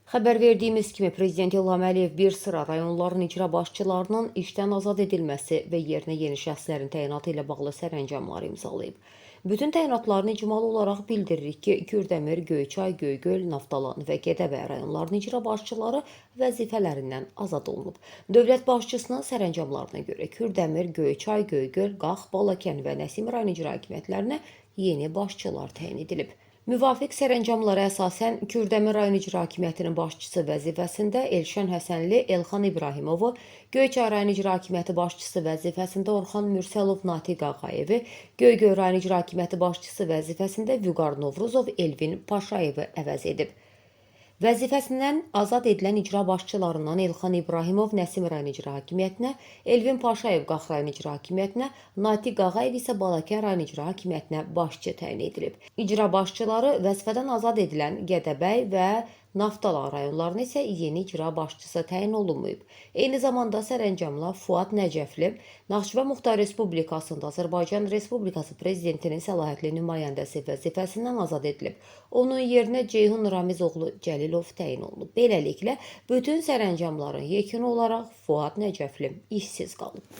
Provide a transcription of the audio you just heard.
Xəbər verdiyimiz kimi Prezident İlham Əliyev bir sıra rayonların icra başçılarının işdən azad edilməsi və yerinə yeni şəxslərin təyinatı ilə bağlı sərəncamları imzalayıb. Bütün təyinatlarını icmalı olaraq bildiririk ki, Kürdəmir, Göyçay, Göygöl, Naftalan və Gədəbəy rayonlarının icra başçıları vəzifələrindən azad olunub. Dövlət başçısının sərəncamlarına görə Kürdəmir, Göyçay, Göygöl, Qax, Balakən və Nəsim rayon icra hakimiyyətlərinə yeni başçılar təyin edilib. Müvafiq sərəncamlara əsasən Kürdəmir rayon icra hakimiyyətinin başçısı vəzifəsində Elşən Həsənli Elxan İbrahimovu, Göyçay rayon icra hakimiyyəti başçısı vəzifəsində Orxan Mürsəlov Natiq Ağayevi, Göygöl rayon icra hakimiyyəti başçısı vəzifəsində Vüqar Novruzov Elvin Paşayevi əvəz edib. Vəzifəsindən azad edilən icra başçılarından Elxan İbrahimov Nəsim rayon icra hakimiyyətinə, Elvin Paşayev Qax rayon icra hakimiyyətinə, Natiq Ağayev isə Balakən rayon icra hakimiyyətinə başçı təyin edilib. İcra başçıları vəzifədən azad edilən Gədəbəy və Naftalan rayonlarına isə yeni icra başçısı təyin olunmayıb. Eyni zamanda sərəncamla Fuad Nəcəfli Naxçıvan Muxtar Respublikasında Azərbaycan Respublikası Prezidentinin səlahiyyətli nümayəndəsi vəzifəsindən azad edilib. Onun yerinə Ceyhun Ramizoğlu Cəlilov təyin olunub. Beləliklə, bütün sərəncamların yekunu olaraq Fuad Nəcəfli işsiz qalıb.